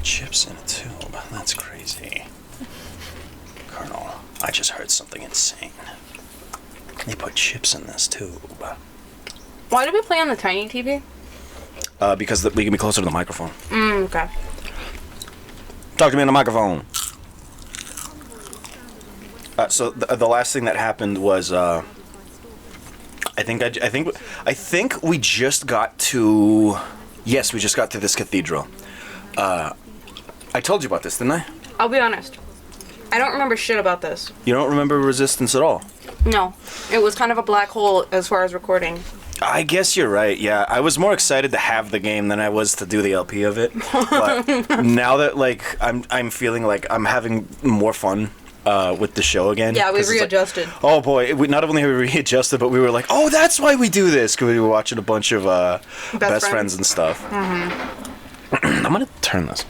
chips in a tube. That's crazy. Colonel, I just heard something insane. They put chips in this tube. Why did we play on the tiny TV? Because we can be closer to the microphone. Okay. Talk to me on the microphone. So the last thing that happened was I think we just got to. Yes, we just got to this cathedral. I told you about this, didn't I? I'll be honest. I don't remember shit about this. You don't remember Resistance at all? No. It was kind of a black hole as far as recording. I guess you're right, yeah. I was more excited to have the game than I was to do the LP of it. But now that, like, I'm feeling like I'm having more fun with the show again. Yeah, we readjusted. Like, oh boy, not only have we readjusted, but we were like, oh, that's why we do this, because we were watching a bunch of best friends and stuff. Mm-hmm. I'm gonna turn this.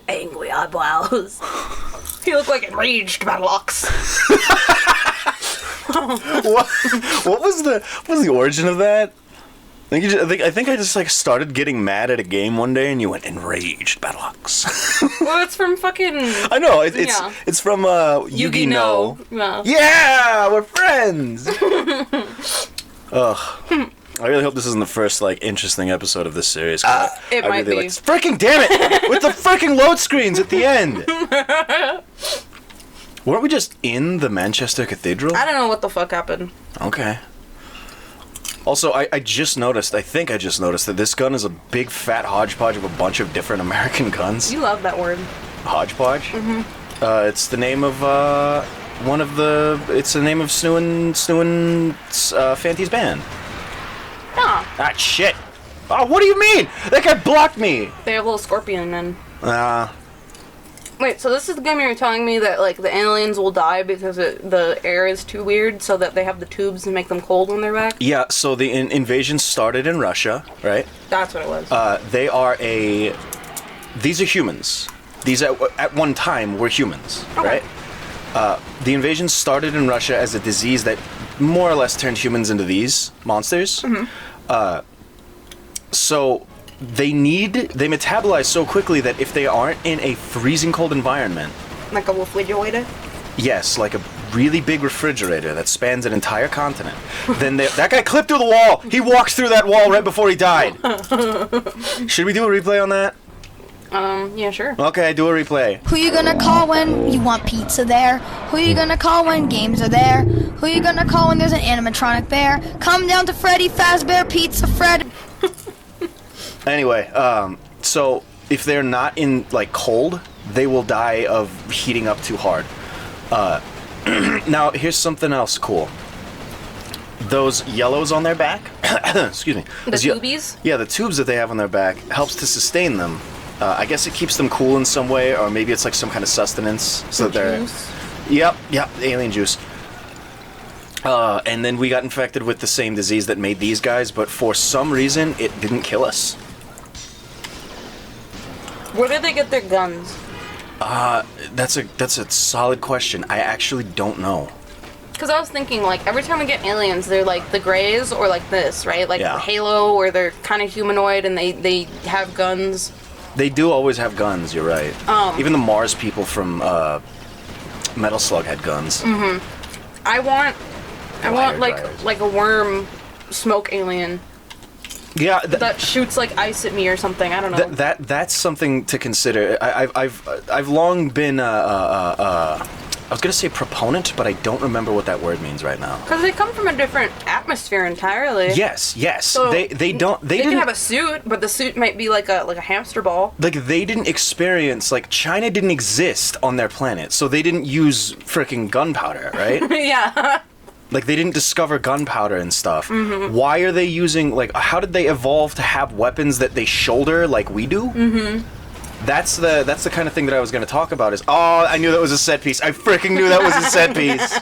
Angry eyebrows. You look like enraged Battleox. What was the origin of that? I think I just like started getting mad at a game one day, and you went enraged Battleox. Well, it's from fucking. I know it's from Yugi No. Yeah, we're friends. Ugh. I really hope this isn't the first like interesting episode of this series. It might be. Freaking damn it! With the freaking load screens at the end. Weren't we just in the Manchester Cathedral? I don't know what the fuck happened. Okay. Also, I just noticed, I think I just noticed that this gun is a big fat hodgepodge of a bunch of different American guns. You love that word. Hodgepodge? Mm-hmm. It's the name of, it's the name of Snooin' Fanty's band. Huh. Ah, shit. Oh, what do you mean? That guy blocked me. They have little scorpion men. Wait, so this is the game you were telling me that, like, the aliens will die because the air is too weird, so that they have the tubes and make them cold when they're back? Yeah, so the invasion started in Russia, right? That's what it was. These are humans. These at one time were humans, okay. Right? The invasion started in Russia as a disease that more or less turned humans into these monsters. Mm-hmm. So they metabolize so quickly that if they aren't in a freezing cold environment, like a refrigerator? Yes, like a really big refrigerator that spans an entire continent. Then that guy clipped through the wall. He walked through that wall right before he died. Should we do a replay on that? Yeah, sure. Okay, do a replay. Who you gonna call when you want pizza there? Who you gonna call when games are there? Who you gonna call when there's an animatronic bear? Come down to Freddy Fazbear Pizza Fred. Anyway, so if they're not in, like, cold, they will die of heating up too hard. Now, here's something else cool. Those yellows on their back, excuse me. The tubies? Yeah, the tubes that they have on their back helps to sustain them. I guess it keeps them cool in some way, or maybe it's like some kind of sustenance. So they're... Juice? Yep, alien juice. And then we got infected with the same disease that made these guys, but for some reason, it didn't kill us. Where did they get their guns? That's a solid question. I actually don't know. Because I was thinking, like, every time we get aliens, they're like the Greys or like this, right? Like yeah. Halo, where they're kind of humanoid and they have guns. They do always have guns, you're right. Even the Mars people from Metal Slug had guns. Mm-hmm. I want like a worm smoke alien. Yeah, that shoots like ice at me or something. I don't know. That's something to consider. I've long been I was gonna say proponent, but I don't remember what that word means right now. Because they come from a different atmosphere entirely. Yes. So they can have a suit, but the suit might be like a hamster ball. Like they didn't experience, like China didn't exist on their planet, so they didn't use freaking gunpowder, right? Yeah. Like they didn't discover gunpowder and stuff. Mm-hmm. Why are they using, like, how did they evolve to have weapons that they shoulder like we do? Mm-hmm. That's the kind of thing that I was going to talk about is, oh, I knew that was a set piece. I freaking knew that was a set piece.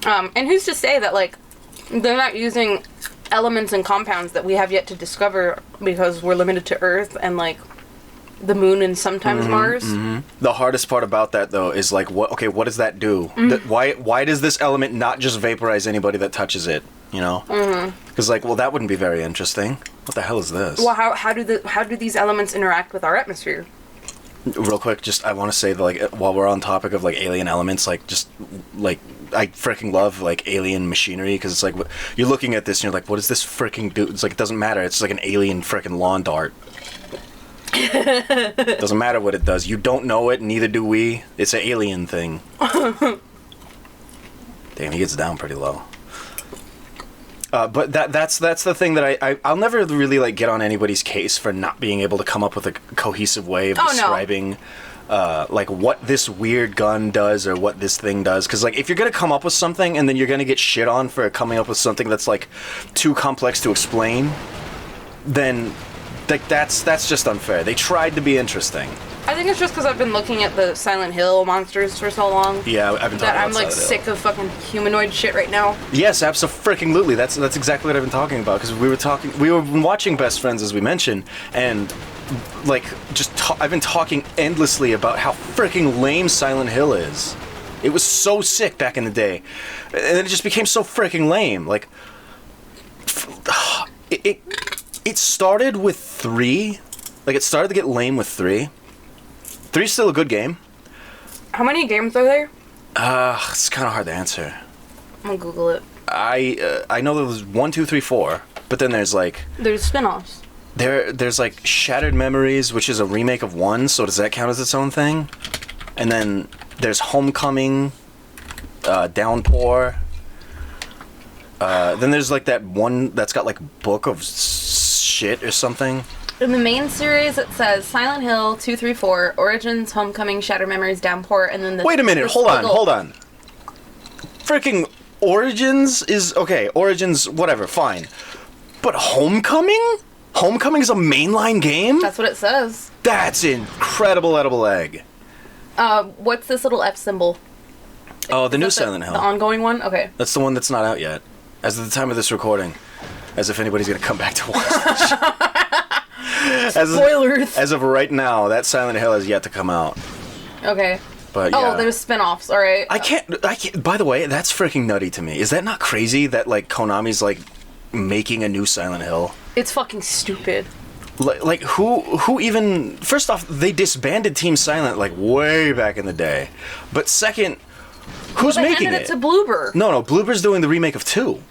And who's to say that, like, they're not using elements and compounds that we have yet to discover because we're limited to Earth and, like, the moon and sometimes Mars. Mm-hmm. The hardest part about that, though, is, like, what does that do? Mm-hmm. Why does this element not just vaporize anybody that touches it? you know? Because like, well, that wouldn't be very interesting. What the hell is this? Well, how do these elements interact with our atmosphere? Real quick, just I want to say that like while we're on topic of like alien elements, like just like I freaking love like alien machinery because it's like you're looking at this and you're like, what does this freaking do? It's like it doesn't matter. It's like an alien freaking lawn dart. Doesn't matter what it does. You don't know it, neither do we. It's an alien thing. Damn, he gets down pretty low. But that's the thing that I'll never really like get on anybody's case for not being able to come up with a cohesive way of describing like what this weird gun does or what this thing does. Because like if you're gonna come up with something and then you're gonna get shit on for coming up with something that's like too complex to explain, then like that's just unfair. They tried to be interesting. I think it's just because I've been looking at the Silent Hill monsters for so long. Yeah, I've been talking that about I'm like sick of fucking humanoid shit right now. Yes, absolutely. That's exactly what I've been talking about because we were watching Best Friends as we mentioned, and like I've been talking endlessly about how freaking lame Silent Hill is. It was so sick back in the day, and then it just became so freaking lame. Like it started with 3, like it started to get lame with 3. 3's still a good game. How many games are there? It's kind of hard to answer. I'm gonna Google it. I know there was 1, 2, 3, 4, but then there's like there's spin-offs. There's like Shattered Memories, which is a remake of 1, so does that count as its own thing? And then there's Homecoming, Downpour. Then there's like that one that's got like Book of Shit or something. In the main series, it says Silent Hill 2, 3, 4, Origins, Homecoming, Shattered Memories, Downpour, and then the. Wait a minute, hold on. Freaking Origins is okay. Origins, whatever, fine. But Homecoming? Homecoming's a mainline game? That's what it says. That's incredible edible egg. What's this little F symbol? Oh, the new Silent Hill. The ongoing one? Okay. That's the one that's not out yet. As of the time of this recording. As if anybody's gonna come back to watch this. Spoilers! As of right now, that Silent Hill has yet to come out. Okay. But yeah. Oh, there's spin-offs, alright. I can't, by the way, that's freaking nutty to me. Is that not crazy that, like, Konami's, like, making a new Silent Hill? It's fucking stupid. Like, who even... First off, they disbanded Team Silent, like, way back in the day. But second, who's making it? They handed it to Bloober. No, Bloober's doing the remake of 2.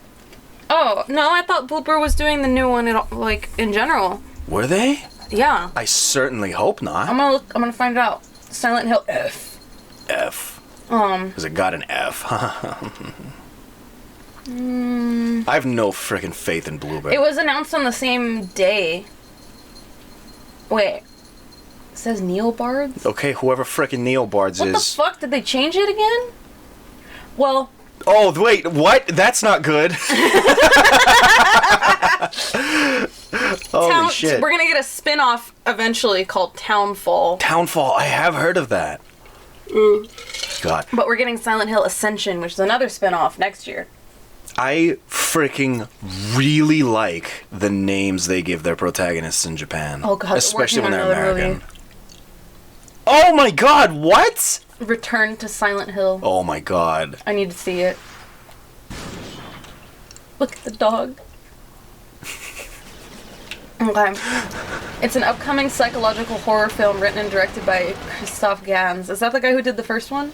Oh, no, I thought Bloober was doing the new one, in general. Were they? Yeah. I certainly hope not. I'm gonna find out. Silent Hill F. F. Because it got an F. I have no freaking faith in Bloober. It was announced on the same day. Wait. It says Neobards? Okay, whoever freaking Neobards What is... the fuck? Did they change it again? Well... Oh, wait, what? That's not good. Holy shit. We're gonna get a spin-off eventually called Townfall. Townfall, I have heard of that. God. But we're getting Silent Hill Ascension, which is another spin-off next year. I freaking really like the names they give their protagonists in Japan. Oh god, especially when they're another American. movie. Oh my god, what? Return to Silent Hill. Oh my god. I need to see it. Look at the dog. Okay. It's an upcoming psychological horror film written and directed by Christoph Gans. Is that the guy who did the first one?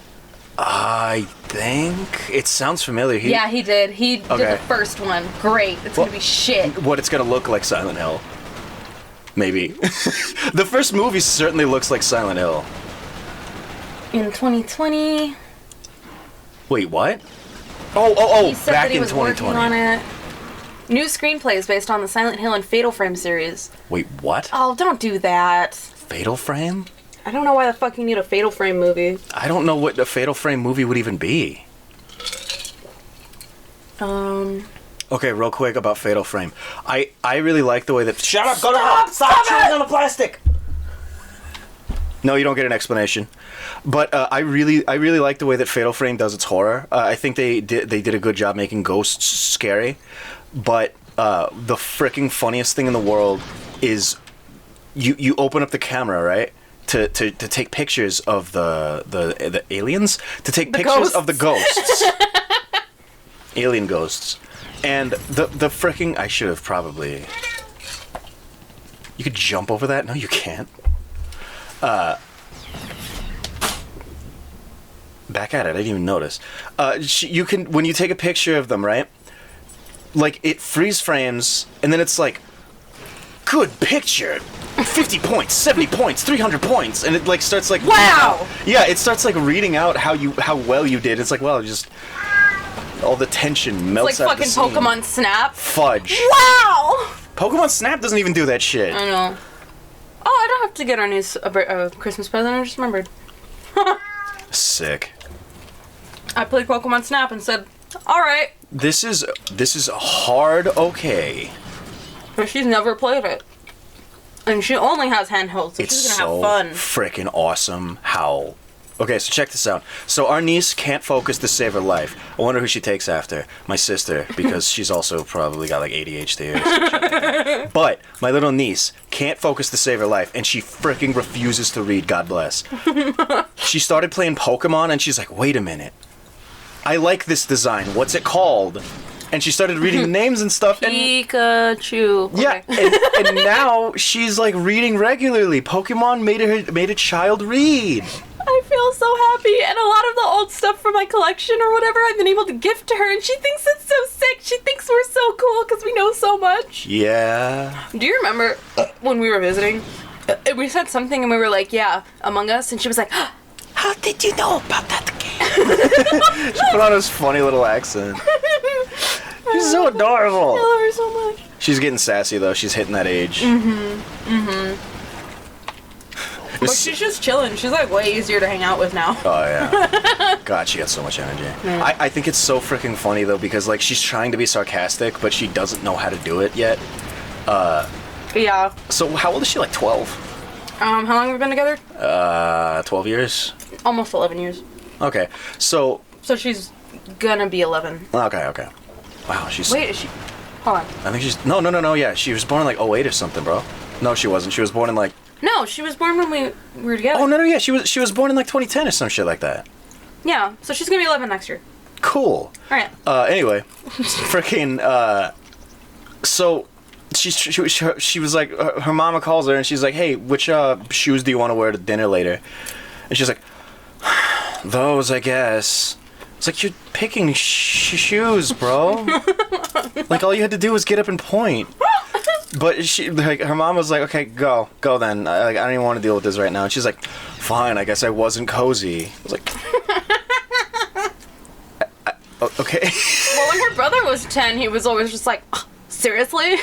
I think it sounds familiar. Yeah, he did. He did the first one. Great. It's gonna be shit. What it's gonna look like Silent Hill. Maybe. The first movie certainly looks like Silent Hill. In 2020. Wait, what? Oh, He said back that he in was 2020. working on it. New screenplays based on the Silent Hill and Fatal Frame series. Wait, what? Oh, don't do that. Fatal Frame? I don't know why the fuck you need a Fatal Frame movie. I don't know what a Fatal Frame movie would even be. Okay, real quick about Fatal Frame. I really like the way that... Shut up! Stop chewing on the plastic! No, you don't get an explanation. But I really like the way that Fatal Frame does its horror. I think they did a good job making ghosts scary. But the freaking funniest thing in the world is you open up the camera, right? To take pictures of the aliens, to take pictures ghosts. of the ghosts. Alien ghosts. And the frickin' I should have probably. You could jump over that? No, you can't. Back at it. I didn't even notice. You can when you take a picture of them, right? Like it freeze frames, and then it's like, good picture. 50 points, 70 points, 300 points, and it like starts like Wow! Yeah, it starts like reading out how well you did. It's like, well, just all the tension melts It's like out the fucking scene. Pokemon Snap. Fudge. Wow! Pokemon Snap doesn't even do that shit. I know. Oh, I don't have to get our niece a Christmas present. I just remembered. Sick. I played Pokemon Snap and said, "All right," This is hard. Okay. but she's never played it, and she only has handheld, so It's she's so gonna have fun. freaking awesome how. Okay, so check this out. So our niece can't focus to save her life. I wonder who she takes after. My sister, because she's also probably got like ADHD or something like that. But my little niece can't focus to save her life, and she freaking refuses to read, God bless. She started playing Pokemon, and she's like, wait a minute. I like this design. What's it called? And she started reading the names and stuff. And Pikachu. yeah, Okay. and now she's like reading regularly. Pokemon made a child read. I feel so happy, and a lot of the old stuff from my collection or whatever I've been able to gift to her, and she thinks it's so sick. She thinks we're so cool because we know so much. Yeah. Do you remember when we were visiting? We said something and we were like, "Yeah, Among Us," and she was like, "How did you know about that game?" She put on this funny little accent. She's so adorable. I love her so much. She's getting sassy though. She's hitting that age. But she's just chilling. She's like way easier to hang out with now. Oh yeah. God, she got so much energy. Yeah. I think it's so freaking funny though because like she's trying to be sarcastic, but she doesn't know how to do it yet. Yeah. So how old is she? Like 12? How long have we been together? 12 years. Almost 11 years. Okay. So So she's gonna be 11. okay. Wow, she's. Wait, is she? Hold on. I think she's. No. Yeah, she was born in like 08 or something, bro. No, she wasn't. She was born in like. No, she was born when we were together. Oh no, yeah, she was born in like 2010 or some shit like that. Yeah, so she's gonna be 11 next year. Cool. Alright. Anyway, freaking. So she was like her mama calls her and she's like, hey, which shoes do you want to wear to dinner later? And she's like, those, I guess. It's like you're picking shoes, bro. Like all you had to do was get up and point. But she, like, her mom was like, "Okay, go then. I don't even want to deal with this right now." And she's like, "Fine, I guess I wasn't cozy." I was like, "Okay." Well, when her brother was 10, he was always just like, seriously?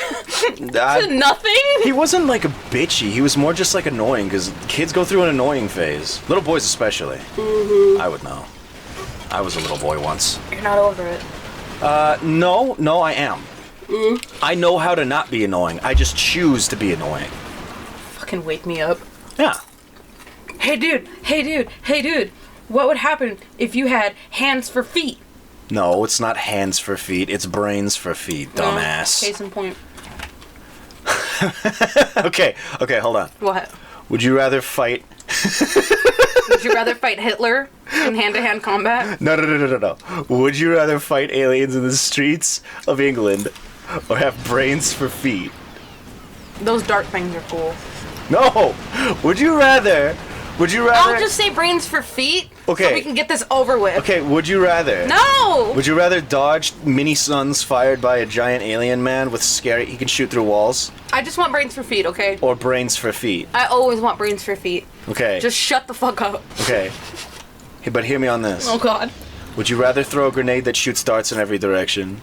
Nothing? He wasn't like a bitchy. He was more just like annoying because kids go through an annoying phase. Little boys especially. Mm-hmm. I would know. I was a little boy once. You're not over it. No, I am. I know how to not be annoying. I just choose to be annoying. Fucking wake me up. Yeah. Hey dude. What would happen if you had hands for feet? No, it's not hands for feet. It's brains for feet, dumbass. Case in point. Okay, hold on. What? Would you rather fight... Would you rather fight Hitler in hand-to-hand combat? No. Would you rather fight aliens in the streets of England or have brains for feet? Those dart things are cool. No! Would you rather... I'll just say brains for feet. Okay. So we can get this over with. Okay, would you rather... No! Would you rather dodge mini suns fired by a giant alien man with scary... He can shoot through walls? I just want brains for feet, okay? Or brains for feet? I always want brains for feet. Okay. Just shut the fuck up. Okay. Hey, but hear me on this. Oh god. Would you rather throw a grenade that shoots darts in every direction?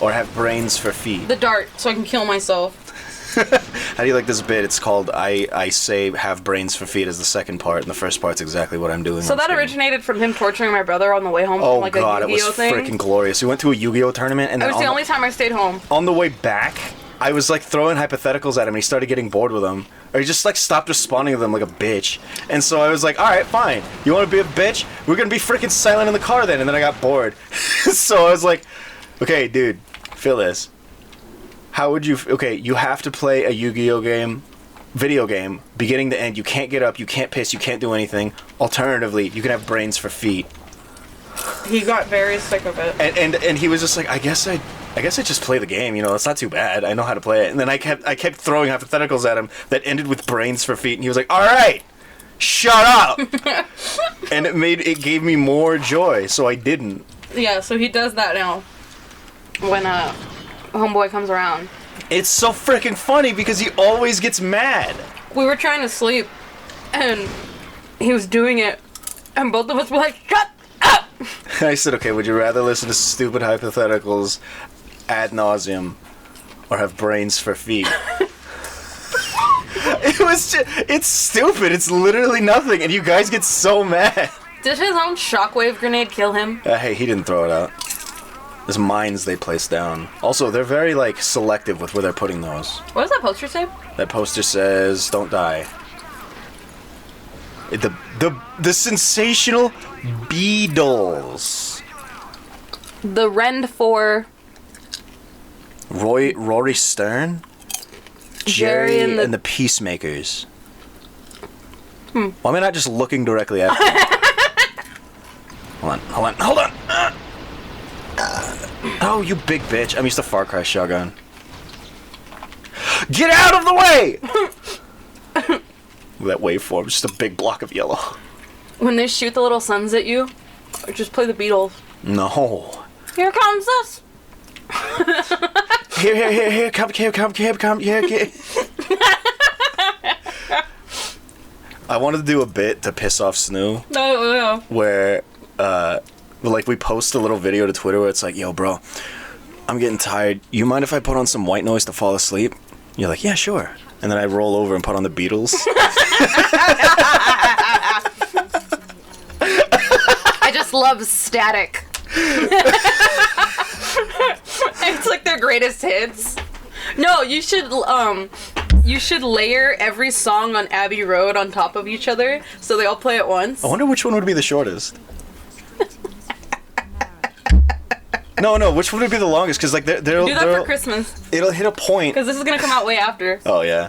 Or have brains for feet? The dart, so I can kill myself. How do you like this bit? It's called I say have brains for feet as the second part, and the first part's exactly what I'm doing. So on that screen. originated from him torturing my brother on the way home Oh from like god, a it was Yu-Gi-Oh thing. freaking glorious. We went to a Yu-Gi-Oh tournament, and It then was the only time I stayed home. on the way back, I was like throwing hypotheticals at him, and he started getting bored with them. Or he just like stopped responding to them like a bitch. And so I was like, alright, fine. You want to be a bitch? We're gonna be freaking silent in the car then. And then I got bored. So I was like, okay, dude, feel this. How would you... Okay, you have to play a Yu-Gi-Oh game, video game, beginning to end. You can't get up, you can't piss, you can't do anything. Alternatively, you can have brains for feet. He got very sick of it. And he was just like, I guess I just play the game. You know, it's not too bad. I know how to play it. And then I kept throwing hypotheticals at him that ended with brains for feet, and he was like, all right, shut up. And it gave me more joy, so I didn't. Yeah, so he does that now when homeboy comes around. It's so freaking funny because he always gets mad. We were trying to sleep, and he was doing it, and both of us were like, shut up! I said, okay, would you rather listen to stupid hypotheticals ad nauseum or have brains for feet? It's stupid. It's literally nothing, and you guys get so mad. Did his own shockwave grenade kill him? Hey, he didn't throw it out. There's mines they place down. Also, they're very, like, selective with where they're putting those. What does that poster say? That poster says, don't die. The sensational Beatles. The Rend 4. Rory Stern? Jerry and the Peacemakers. Why am I not just looking directly at them? Hold on. Oh, you big bitch. I'm used to Far Cry shotgun. Get out of the way! That waveform, just a big block of yellow. When they shoot the little suns at you, or just play the Beatles. No. Here comes us! Here, come. I wanted to do a bit to piss off Snoo. No. Where, like, we post a little video to Twitter where it's like, yo, bro, I'm getting tired. You mind if I put on some white noise to fall asleep? You're like, yeah, sure. And then I roll over and put on the Beatles. I just love static. It's like their greatest hits. No, you should layer every song on Abbey Road on top of each other so they all play at once. I wonder which one would be the shortest. No, which one would be the longest? Because, like, they'll do that for Christmas. It'll hit a point. Because this is going to come out way after. Oh, yeah.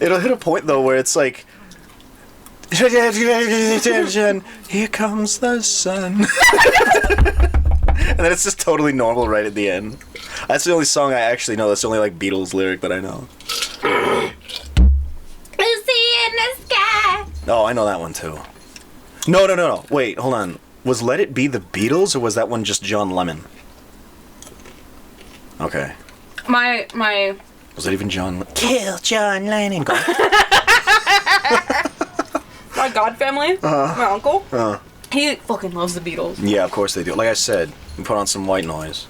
It'll hit a point, though, where it's like... Here comes the sun. And then it's just totally normal right at the end. That's the only song I actually know. That's the only, like, Beatles lyric that I know. Lucy in the sky. Oh, I know that one, too. No. Wait, hold on. Was Let It Be the Beatles, or was that one just John Lennon? Okay. My... Was it even John... Kill John Lennon. My god family, my uncle, he fucking loves the Beatles. Yeah, of course they do. Like I said, we put on some white noise.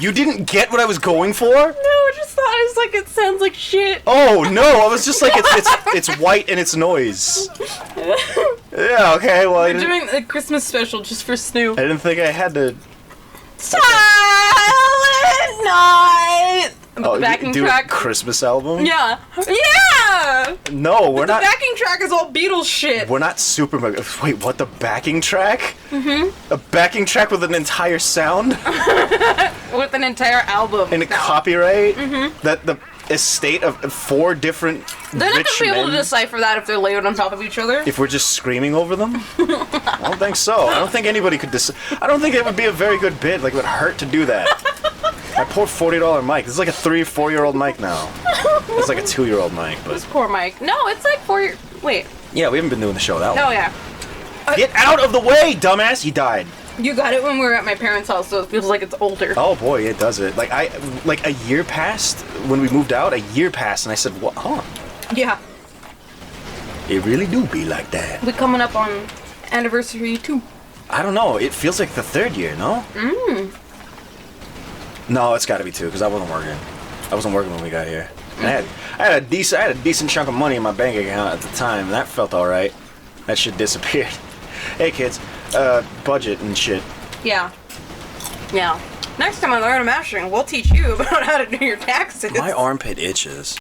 You didn't get what I was going for? No, I just thought it was like, it sounds like shit. Oh, no, I was just like, it's white and it's noise. Yeah, okay, well, We're doing a Christmas special just for Snoo. I didn't think I had to... Silent Night! Oh, the backing do track. A Christmas album? Yeah! No, we're not... The backing track is all Beatles shit. We're not super... Wait, what, the backing track? Mm-hmm. A backing track with an entire sound? With an entire album. And a copyright? Mm-hmm. That the estate of 4 different They're not rich going to be able men? to decipher that if they're layered on top of each other. If we're just screaming over them? I don't think so. I don't think anybody could I don't think it would be a very good bid. Like, it would hurt to do that. My poor $40 mic. This is like a 3 or 4-year-old mic now. It's like a 2-year-old mic, but... This poor mic. No, it's like 4 Wait. Yeah, we haven't been doing the show that long. Oh, yeah. Get out of the way, dumbass! He died. You got it when we were at my parents' house, so it feels like it's older. Oh boy, it does it. Like a year passed when we moved out. A year passed, and I said, "What? Huh? Yeah. It really do be like that." We coming up on anniversary 2. I don't know. It feels like the 3rd year, no? No, it's got to be 2 because I wasn't working. I wasn't working when we got here. I had a decent chunk of money in my bank account at the time, and that felt all right. That shit disappeared. Hey kids, budget and shit. Yeah. Next time on Learn Mastering, we'll teach you about how to do your taxes. My armpit itches.